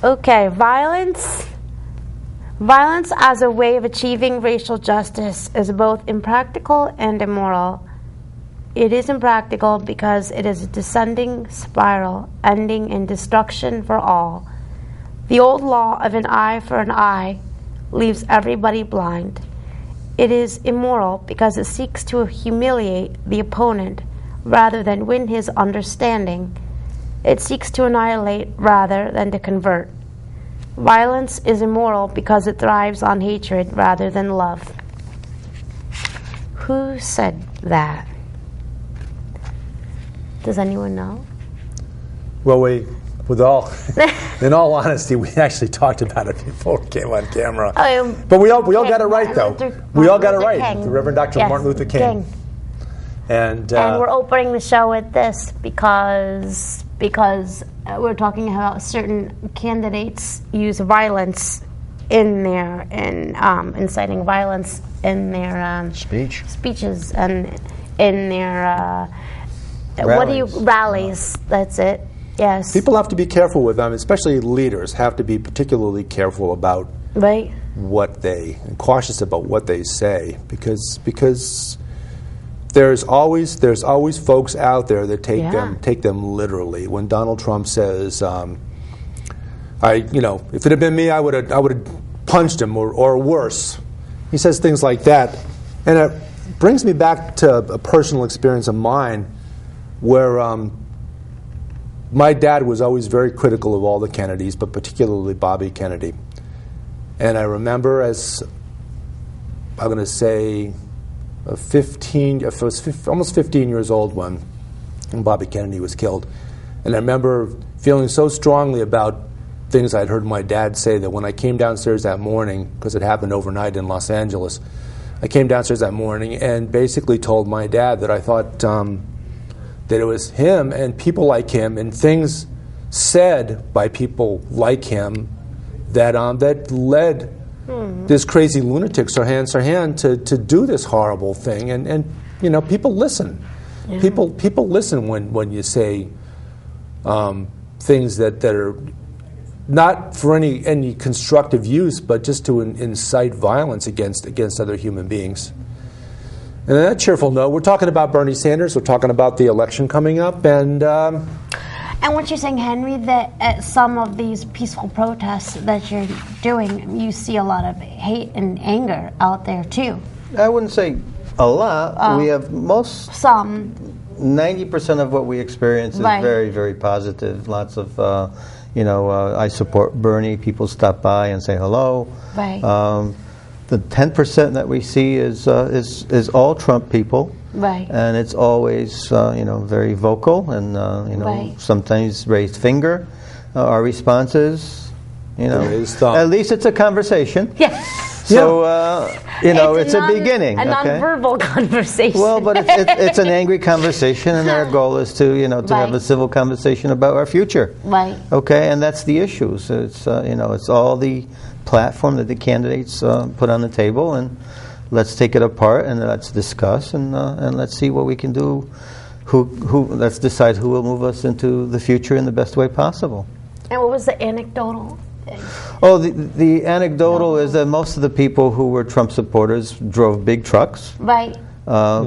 Okay, violence. Violence as a way of achieving racial justice is both impractical and immoral. It is impractical because it is a descending spiral ending in destruction for all. The old law of an eye for an eye leaves everybody blind. It is immoral because it seeks to humiliate the opponent rather than win his understanding. It seeks to annihilate rather than to convert. Violence is immoral because it thrives on hatred rather than love. Who said that? Does anyone know? Well, in all honesty, we actually talked about it before we came on camera. But we all got it right, though. We all got it right. The Reverend Dr. Martin Luther King. And we're opening the show with this because we're talking about certain candidates use violence in their inciting violence in their speeches and in their rallies. That's it. Yes. People have to be careful with them, especially leaders have to be particularly careful about and cautious about what they say because there's always folks out there that take them literally. When Donald Trump says, if it had been me, I would have punched him or worse. He says things like that, and it brings me back to a personal experience of mine, where my dad was always very critical of all the Kennedys, but particularly Bobby Kennedy. And I remember as I'm going to say. Almost 15 years old when Bobby Kennedy was killed. And I remember feeling so strongly about things I'd heard my dad say that when I came downstairs that morning, because it happened overnight in Los Angeles, I came downstairs that morning and basically told my dad that I thought that it was him and people like him and things said by people like him that led this crazy lunatic Sirhan to do this horrible thing, and people listen. Yeah. People listen when you say things that are not for any constructive use, but just to incite violence against other human beings. And on that cheerful note, we're talking about Bernie Sanders. We're talking about the election coming up, and what you're saying, Henry, that at some of these peaceful protests that you're doing, you see a lot of hate and anger out there, too. I wouldn't say a lot. We have 90% of what we experience is very, very positive. Lots of, I support Bernie. People stop by and say hello. Right. The 10% that we see is all Trump people. Right. And it's always, very vocal and, sometimes raised finger. Our responses, at least it's a conversation. Yes. So, it's a beginning. A nonverbal conversation. Well, but it's an angry conversation, and our goal is to, to have a civil conversation about our future. Right. Okay, and that's the issue. So it's, it's all the platform that the candidates put on the table, and let's take it apart and let's discuss and let's see what we can do. Let's decide who will move us into the future in the best way possible. And what was the anecdotal thing? Oh, the anecdotal is that most of the people who were Trump supporters drove big trucks. Right.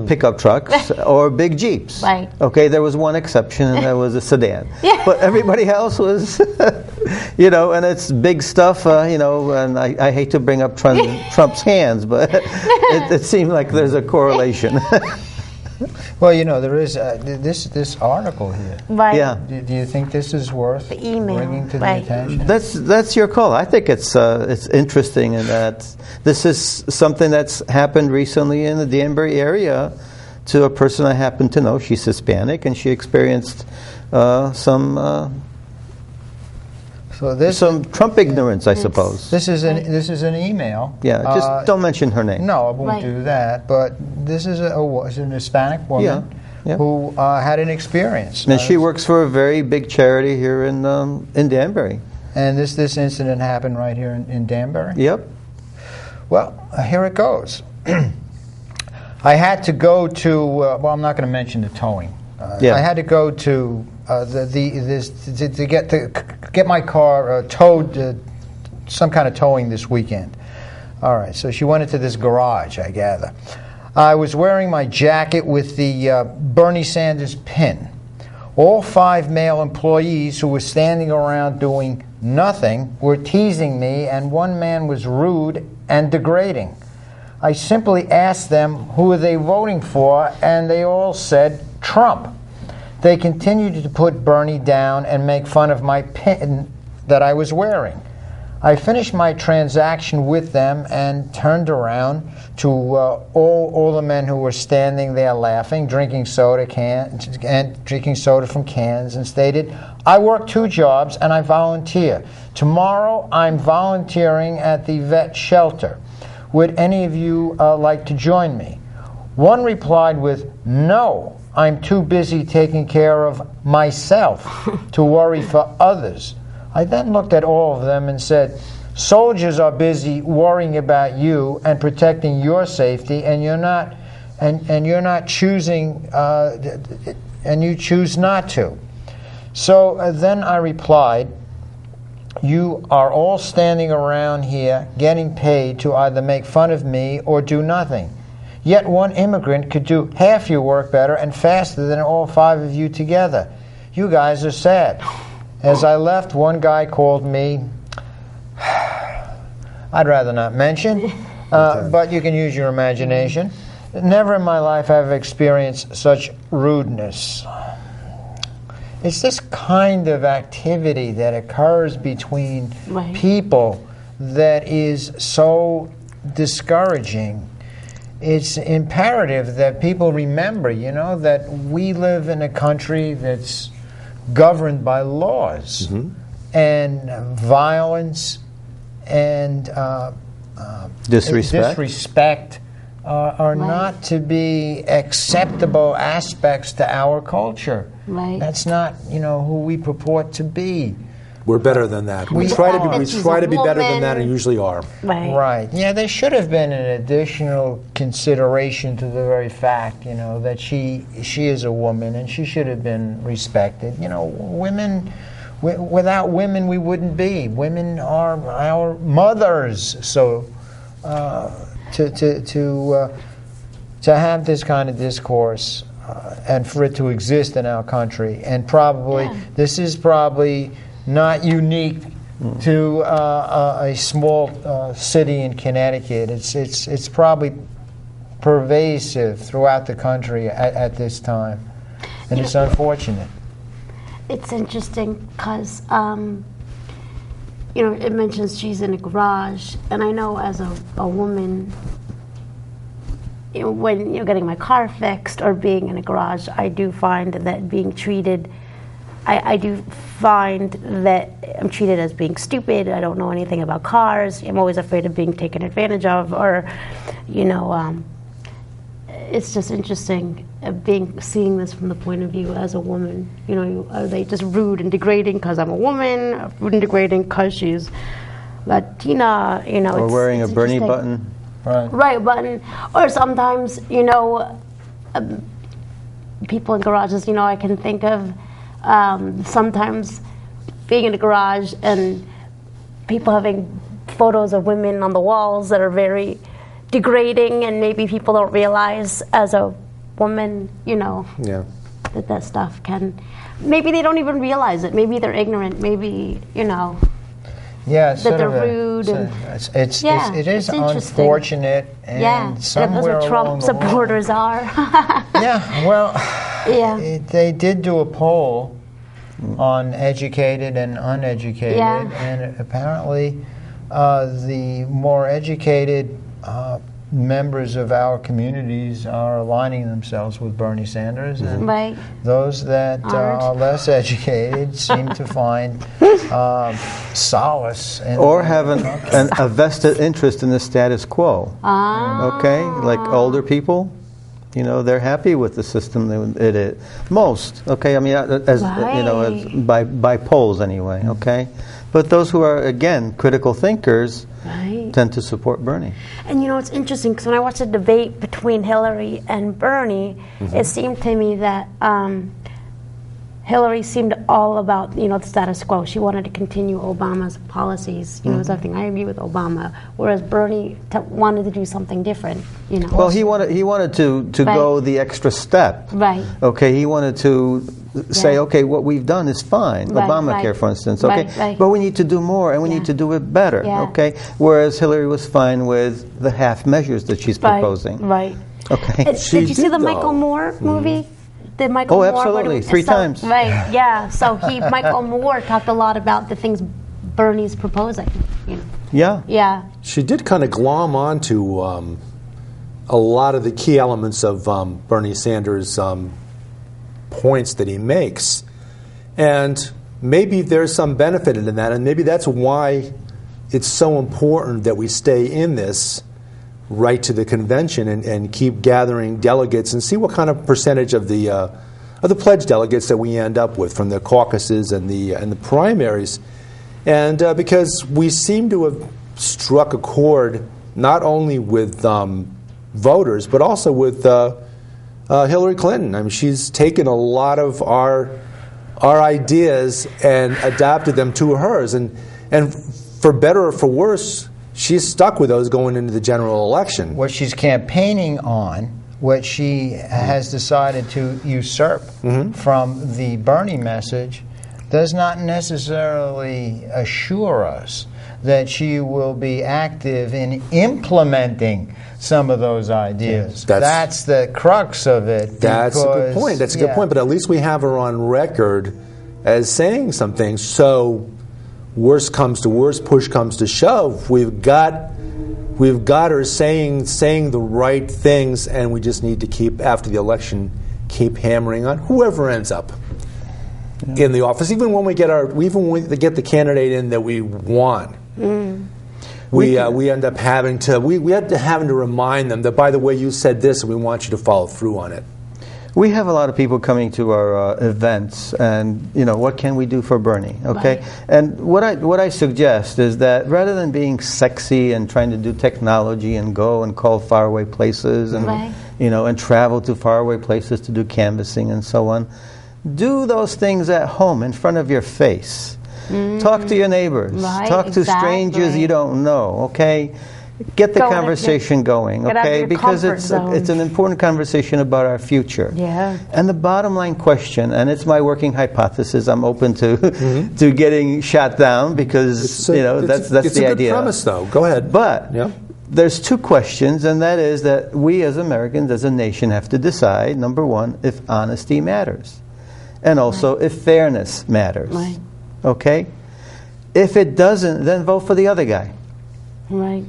Pickup trucks or big Jeeps. Right. Okay, there was one exception, and that was a sedan. Yeah. But everybody else was, and it's big stuff, and I hate to bring up Trump's hands, but it seemed like there's a correlation. Well, there is this article here. Right. Yeah. Do you think this is worth bringing to the attention? That's your call. I think it's interesting in that this is something that's happened recently in the Danbury area to a person I happen to know. She's Hispanic, and she experienced some Trump ignorance, I suppose. This is an email. Yeah, just don't mention her name. No, I won't do that. But this is an Hispanic woman who had an experience. And she works for a very big charity here in Danbury. And this incident happened right here in Danbury? Yep. Well, here it goes. I had to go to, I'm not going to mention the towing. I had to go to to get my car towed, some kind of towing this weekend. All right, so she went into this garage, I gather. I was wearing my jacket with the Bernie Sanders pin. All 5 male employees who were standing around doing nothing were teasing me, and one man was rude and degrading. I simply asked them who are they voting for, and they all said Trump. They continued to put Bernie down and make fun of my pin that I was wearing. I finished my transaction with them and turned around to all the men who were standing there laughing, drinking soda from cans, and stated, "I work 2 jobs and I volunteer. Tomorrow I'm volunteering at the vet shelter. Would any of you like to join me?" One replied with, "No, I'm too busy taking care of myself to worry for others." I then looked at all of them and said, "Soldiers are busy worrying about you and protecting your safety, and you're not choosing, and you choose not to." So then I replied, "You are all standing around here getting paid to either make fun of me or do nothing. Yet one immigrant could do half your work better and faster than all 5 of you together. You guys are sad." As I left, one guy called me, I'd rather not mention, but you can use your imagination. Never in my life have I experienced such rudeness. It's this kind of activity that occurs between people that is so discouraging. It's imperative that people remember, that we live in a country that's governed by laws, and violence and disrespect are not to be acceptable aspects to our culture. That's not, who we purport to be. We're better than that. We try to be better than that, and usually are. Right. Yeah, there should have been an additional consideration to the very fact, that she is a woman and she should have been respected. Women, without women we wouldn't be. Women are our mothers. So to have this kind of discourse and for it to exist in our country, and this is probably not unique to a small city in Connecticut. It's probably pervasive throughout the country at this time, and it's unfortunate. It's interesting because it mentions she's in a garage, and I know as a woman, when you're getting my car fixed or being in a garage, I do find that being treated. I do find that I'm treated as being stupid. I don't know anything about cars. I'm always afraid of being taken advantage of, or, it's just interesting seeing this from the point of view as a woman. Are they just rude and degrading because I'm a woman? Rude and degrading because she's Latina? Or wearing a Bernie button. Right, button. Or sometimes, people in garages. I can think of. Sometimes being in a garage and people having photos of women on the walls that are very degrading, and maybe people don't realize as a woman, that stuff maybe they don't even realize it. Maybe they're ignorant. Maybe, that they're rude. It is unfortunate, and somewhere that's what Trump supporters are. They did do a poll on educated and uneducated, and apparently the more educated members of our communities are aligning themselves with Bernie Sanders, and those that are less educated seem to find solace or have a vested interest in the status quo. Okay, like older people, they're happy with the system. It is most okay. I mean, as by polls anyway. Okay, but those who are again critical thinkers tend to support Bernie. And it's interesting because when I watched the debate between Hillary and Bernie, it seemed to me that Hillary seemed all about, the status quo. She wanted to continue Obama's policies, everything. I agree with Obama, whereas Bernie wanted to do something different, Well, he wanted to go the extra step. Right. Okay, he wanted to say, okay, what we've done is fine. Right, Obamacare, for instance. Okay, right. but we need to do more, and we need to do it better. Yeah. Okay, whereas Hillary was fine with the half measures that she's proposing. Right. Okay. Did you see the Michael Moore movie? The Michael Moore, absolutely, 3 times. Right, yeah. So Michael Moore talked a lot about the things Bernie's proposing. Yeah. Yeah. She did kind of glom onto a lot of the key elements of Bernie Sanders' points that he makes. And maybe there's some benefit in that, and maybe that's why it's so important that we stay in this right to the convention and keep gathering delegates and see what kind of percentage of the pledge delegates that we end up with from the caucuses and the primaries. And because we seem to have struck a chord not only with voters but also with Hillary Clinton. I mean, she's taken a lot of our ideas and adapted them to hers, and for better or for worse, she's stuck with those going into the general election. What she's campaigning on, what she has decided to usurp from the Bernie message, does not necessarily assure us that she will be active in implementing some of those ideas. That's the crux of it. That's a good point. That's a good point. But at least we have her on record as saying some things. So worst comes to worst, push comes to shove. We've got her saying the right things, and we just need to keep, after the election, keep hammering on whoever ends up in the office. Even when we get the candidate in that we want, we end up having to remind them that, by the way, you said this, and we want you to follow through on it. We have a lot of people coming to our events, and what can we do for Bernie? Okay, right. And what I suggest is that rather than being sexy and trying to do technology and go and call faraway places and and travel to faraway places to do canvassing and so on, do those things at home in front of your face. Talk to your neighbors. Talk to strangers you don't know. Okay. Get the conversation going, okay? Because it's an important conversation about our future. Yeah. And the bottom line question, and it's my working hypothesis, I'm open to to getting shot down because that's the idea. It's a good premise, though. Go ahead. But there's 2 questions, and that is that we as Americans, as a nation, have to decide, number 1, if honesty matters, and also if fairness matters. Right. Okay? If it doesn't, then vote for the other guy. Right.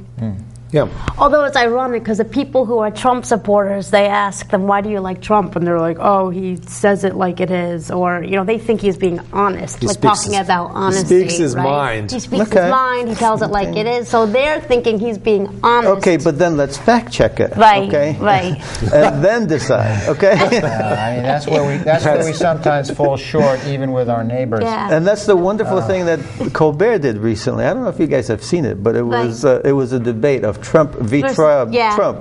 Yeah. Although it's ironic because the people who are Trump supporters, they ask them, why do you like Trump? And they're like, oh, he says it like it is. Or, they think he's being honest, talking about honesty. He speaks his mind. He speaks his mind. He tells it like it is. So they're thinking he's being honest. Okay, but then let's fact check it. Right, okay? Right. And then decide, okay? I mean, that's where we sometimes fall short, even with our neighbors. Yeah. And that's the wonderful thing that Colbert did recently. I don't know if you guys have seen it, but it was a debate of Trump v. Trump.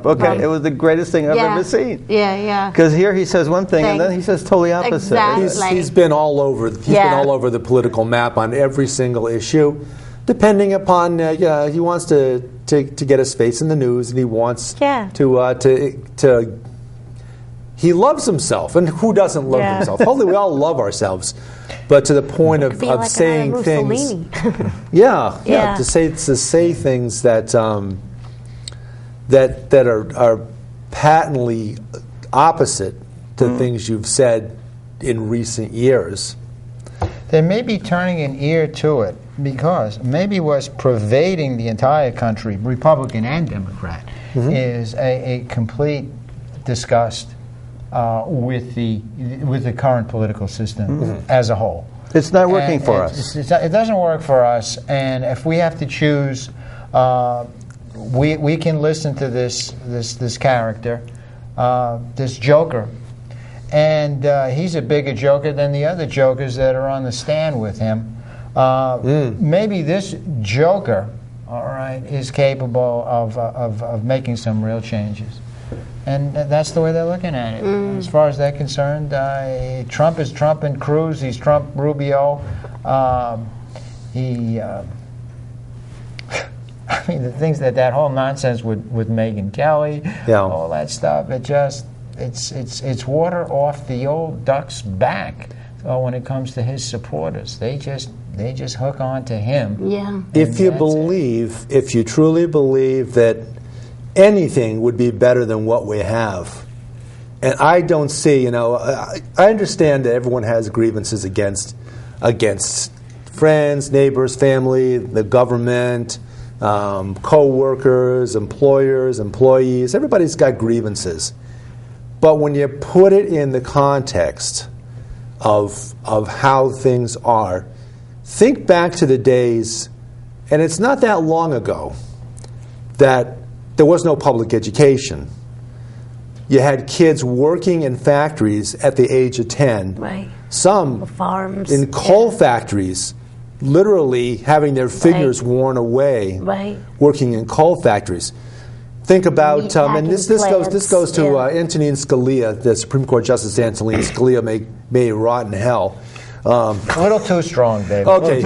Okay, right. It was the greatest thing I've ever seen. Yeah. Because here he says one thing, and then he says totally opposite. Exactly. He's been all over. He's been all over the political map on every single issue, depending upon. He wants to get his face in the news, and he wants to. He loves himself, and who doesn't love himself? Hopefully, we all love ourselves, but to the point of like saying things. To say things that that are patently opposite to things you've said in recent years. They may be turning an ear to it because maybe what's pervading the entire country, Republican and Democrat, is a complete disgust with the current political system as a whole. It's not working for us. It doesn't work for us, and if we have to choose, we can listen to this character, this joker, and he's a bigger joker than the other jokers that are on the stand with him. Maybe this joker, all right, is capable of making some real changes. And that's the way they're looking at it. As far as they're concerned, Trump is Trump and Cruz. He's Trump Rubio. I mean, the things that whole nonsense with Megyn Kelly, all that stuff. It's water off the old duck's back when it comes to his supporters. They just hook on to him. Yeah. If you truly believe that anything would be better than what we have, and I don't see, I understand that everyone has grievances against friends, neighbors, family, the government, co-workers, employers, employees. Everybody's got grievances. But when you put it in the context of how things are, think back to the days, and it's not that long ago, that there was no public education. You had kids working in factories at the age of 10. Right. Some farms. In coal factories, literally having their figures worn away, working in coal factories. Think about, and this goes to Antonin Scalia, the Supreme Court Justice Antonin Scalia, may rot in hell. A little too strong, David. Okay.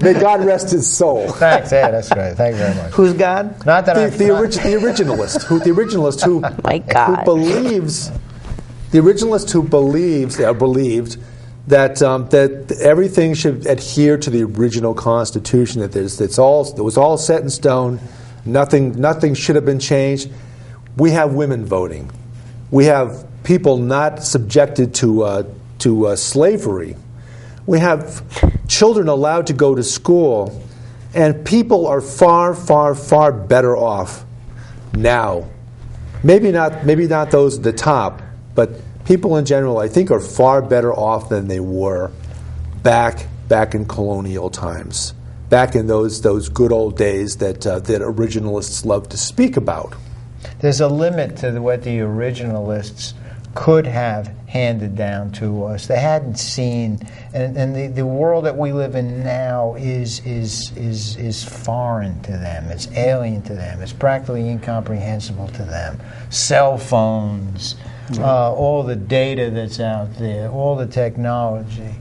May God rest his soul. Thanks, that's great. Thank you very much. Who's God? Not that the originalist who my God. who believes believed that everything should adhere to the original Constitution. That it was all set in stone. Nothing should have been changed. We have women voting. We have people not subjected to slavery. We have children allowed to go to school, and people are far, far, far better off now. Maybe not those at the top, but people in general, I think, are far better off than they were back in colonial times, back in those good old days that originalists love to speak about. There's a limit to what the originalists could have handed down to us. They hadn't seen, and the world that we live in now is foreign to them. It's alien to them. It's practically incomprehensible to them. Cell phones, all the data that's out there, all the technology.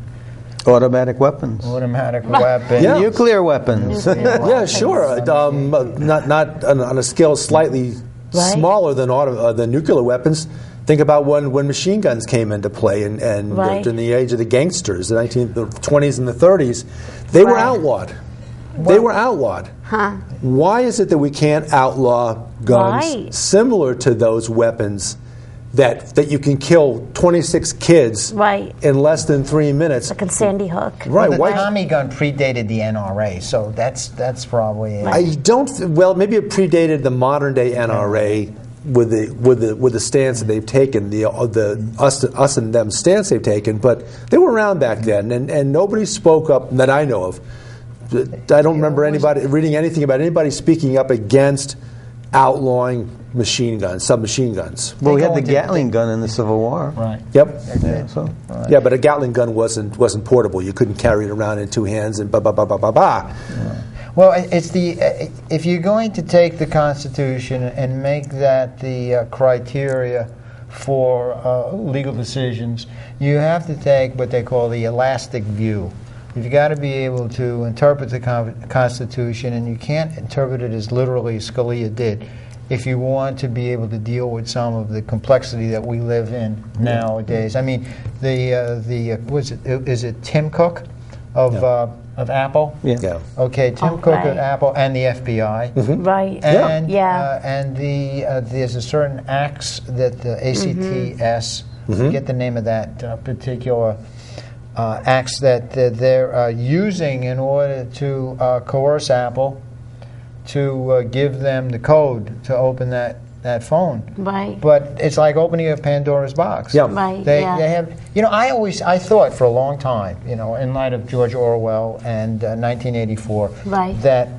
Automatic weapons. Yeah. Nuclear weapons. Yeah, sure. Not on a scale slightly smaller than nuclear weapons. Think about when machine guns came into play and during the age of the gangsters, the 20s and the 30s. They were outlawed. They were outlawed. Huh. Why is it that we can't outlaw guns similar to those weapons that you can kill 26 kids in less than 3 minutes? Like in Sandy Hook. Right. Well, the Tommy gun predated the NRA, so that's probably it. I don't. Well, maybe it predated the modern day NRA with the stance that they've taken, the us and them stance they've taken. But they were around back then, and nobody spoke up that I know of. I don't remember anybody reading anything about anybody speaking up against outlawing machine guns, submachine guns. Well, we had the Gatling gun in the Civil War. Right. Yep. Yeah, but a Gatling gun wasn't portable. You couldn't carry it around in two hands and ba ba ba ba ba ba. Well, it's if you're going to take the Constitution and make that the criteria for legal decisions, you have to take what they call the elastic view. You've got to be able to interpret the Constitution, and you can't interpret it as literally as Scalia did if you want to be able to deal with some of the complexity that we live in nowadays. I mean, is it Tim Cook of Apple? Yeah. Okay, Tim Cook of Apple and the FBI. Mm-hmm. Right. And and there's a certain acts that the ACTS, get the name of that particular acts that they're using in order to coerce Apple to give them the code to open that phone. Right. But it's like opening a Pandora's box. Yeah. Right. They have, I thought for a long time, in light of George Orwell and 1984, that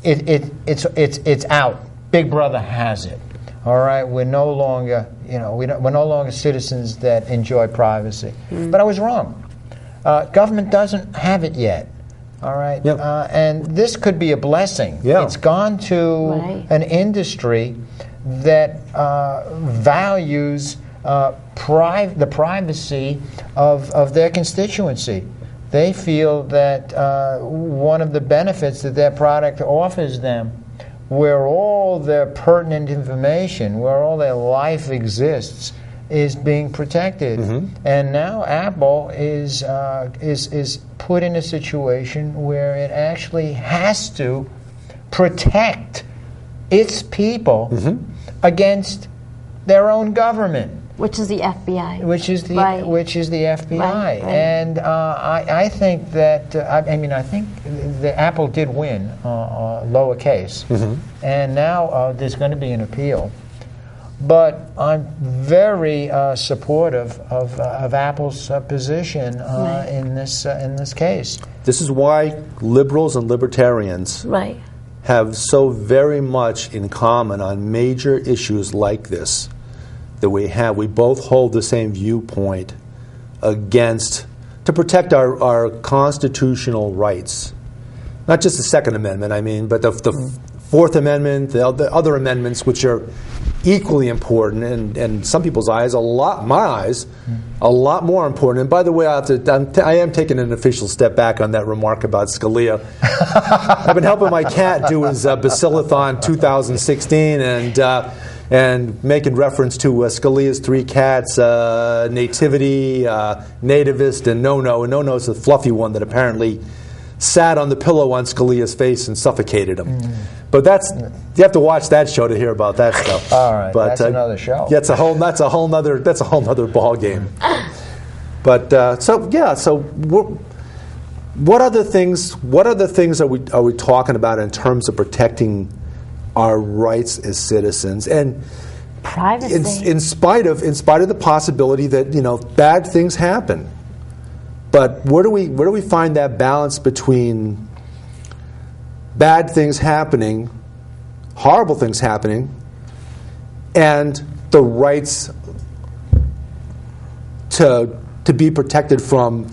it's out. Big Brother has it. All right, we're no longer, we're no longer citizens that enjoy privacy. But I was wrong. Government doesn't have it yet. All right, Yep. and this could be a blessing. Yeah. It's gone to an industry that values the privacy of their constituency. They feel that one of the benefits that their product offers them, where all their pertinent information, where all their life exists, is being protected. And now Apple is put in a situation where it actually has to protect its people against their own government, which is the FBI. which is the FBI. Right. And I think that I think the Apple did win lowercase, and now there's going to be an appeal. But I'm very supportive of Apple's position in this case. This is why liberals and libertarians have so very much in common on major issues like this. That we both hold the same viewpoint to protect our constitutional rights. Not just the Second Amendment, but the Fourth Amendment, the other amendments, which are equally important, and in some people's eyes, a lot more important. And by the way, I am taking an official step back on that remark about Scalia. I've been helping my cat do his Basilathon 2016, and making reference to Scalia's three cats, Nativity, Nativist, and No-No. And No-No is the fluffy one that apparently sat on the pillow on Scalia's face and suffocated him. But you have to watch that show to hear about that stuff. All right, but that's another show. Yeah, that's a whole nother ball game. But so what other things are we talking about in terms of protecting our rights as citizens, and privacy, in spite of the possibility that bad things happen? But where do we find that balance between bad things happening, horrible things happening, and the rights to be protected from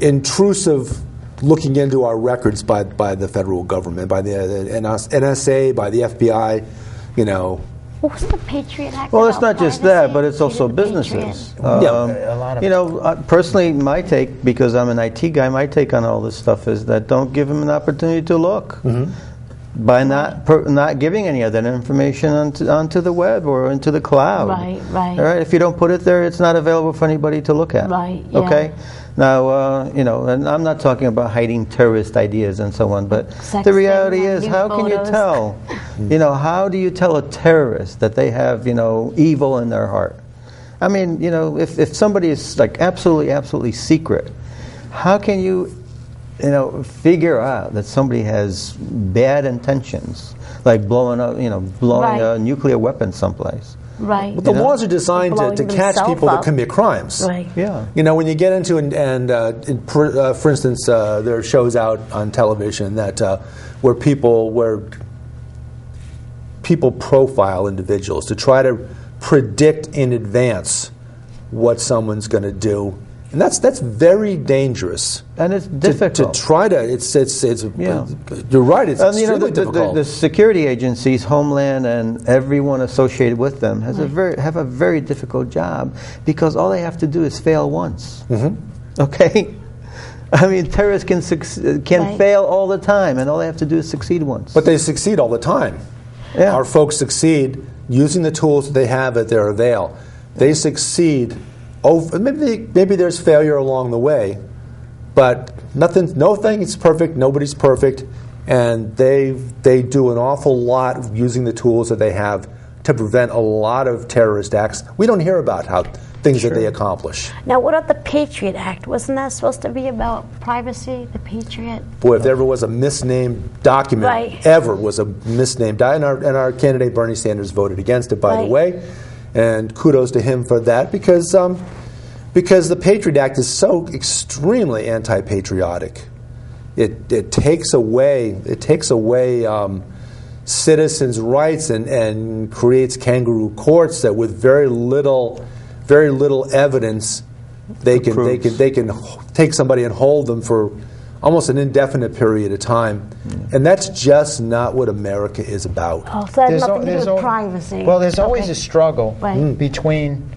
intrusive looking into our records by the federal government, by the NSA, by the FBI, Wasn't the Patriot Act? Well, it's not just that, but it's also businesses. A lot of Personally, my take, because I'm an IT guy, my take on all this stuff is that don't give them an opportunity to look. By not giving any of that information onto the web or into the cloud. Right. All right. If you don't put it there, it's not available for anybody to look at. Right. Yeah. Okay. Now, and I'm not talking about hiding terrorist ideas and so on, but the reality is, how can you tell? How do you tell a terrorist that they have, evil in their heart? I mean, if somebody is like absolutely secret, how can you figure out that somebody has bad intentions, like blowing a nuclear weapon someplace? Right. But the laws are designed to catch people that commit crimes. Right. Yeah. When you get into for instance, there are shows out on television that where people profile individuals to try to predict in advance what someone's going to do. And that's very dangerous, and it's difficult to try to. You're right. It's extremely difficult. The security agencies, Homeland, and everyone associated with them have a very difficult job, because all they have to do is fail once. Okay, I mean, terrorists can fail all the time, and all they have to do is succeed once. But they succeed all the time. Yeah. Our folks succeed using the tools that they have at their avail. They succeed. Maybe there's failure along the way, but nothing is perfect. Nobody's perfect, and they do an awful lot using the tools that they have to prevent a lot of terrorist acts. We don't hear about things that they accomplish. Now, what about the Patriot Act? Wasn't that supposed to be about privacy? The Patriot. Boy, if there ever was a misnamed document, and our candidate Bernie Sanders voted against it, by the way. And kudos to him for that, because the Patriot Act is so extremely anti-patriotic. It takes away citizens' rights and creates kangaroo courts that with very little evidence they can take somebody and hold them for almost an indefinite period of time. And that's just not what America is about. Oh, so that has nothing to do with privacy. Well, there's always a struggle between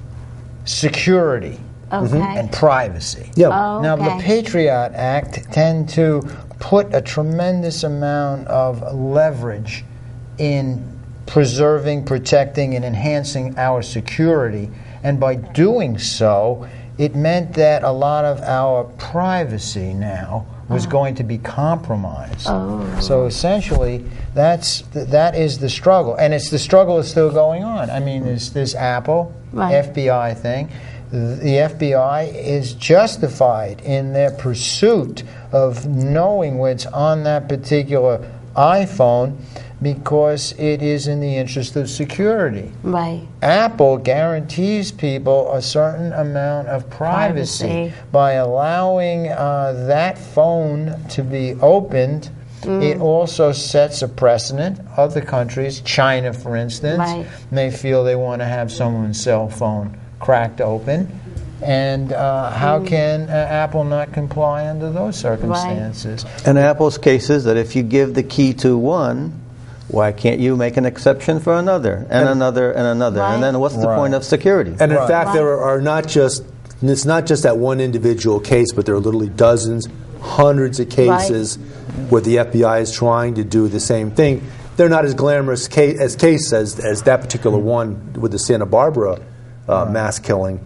security and privacy. Yeah. Now, the Patriot Act tend to put a tremendous amount of leverage in preserving, protecting, and enhancing our security. And by doing so, it meant that a lot of our privacy now was going to be compromised. So essentially, that is the struggle. And the struggle is still going on. I mean, there's this Apple FBI thing. The FBI is justified in their pursuit of knowing what's on that particular iPhone because it is in the interest of security. Right. Apple guarantees people a certain amount of privacy. By allowing that phone to be opened. It also sets a precedent. Other countries, China for instance, may feel they want to have someone's cell phone cracked open. And how can Apple not comply under those circumstances? And Apple's case is that if you give the key to one, why can't you make an exception for another, and another, and another? And then what's the point of security? And in fact, there are not just, it's not just that one individual case, but there are literally dozens, hundreds of cases where the FBI is trying to do the same thing. They're not as glamorous case as that particular one with the Santa Barbara mass killing.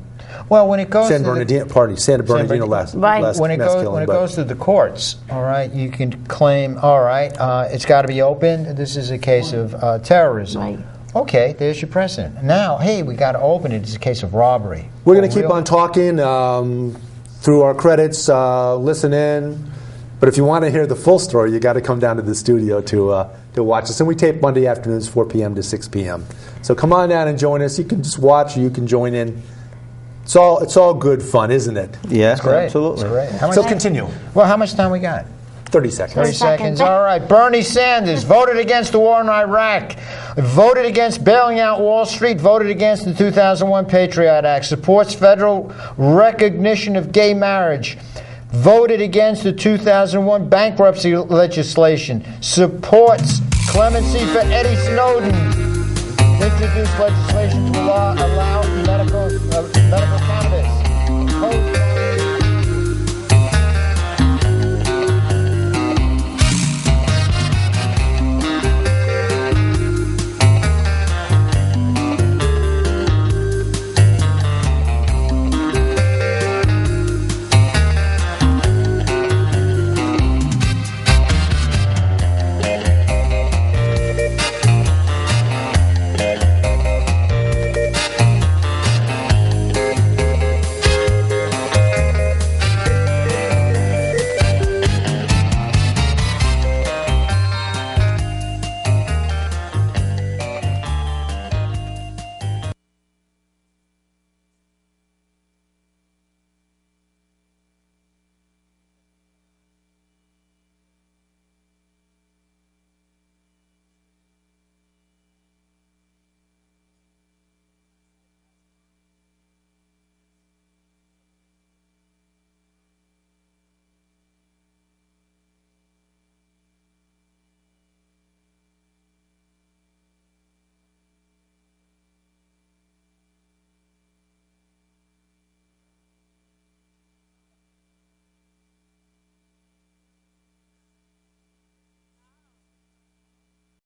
Well, when it goes Santa Bernardino last when it goes to the courts, all right, you can claim, all right, it's got to be open. This is a case of terrorism. Right. Okay, there's your precedent. Now, hey, we got to open it. It's a case of robbery. We're going to keep on talking through our credits. Listen in. But if you want to hear the full story, you got to come down to the studio to watch us. And we tape Monday afternoons, 4 p.m. to 6 p.m. So come on down and join us. You can just watch, or you can join in. It's all good fun, isn't it? Yeah, that's great. Absolutely. That's great. So continue. Well, how much time we got? 30 seconds. 30 seconds. All right. Bernie Sanders voted against the war in Iraq, voted against bailing out Wall Street, voted against the 2001 Patriot Act, supports federal recognition of gay marriage, voted against the 2001 bankruptcy legislation, supports clemency for Eddie Snowden, introduced legislation to allow medical cannabis.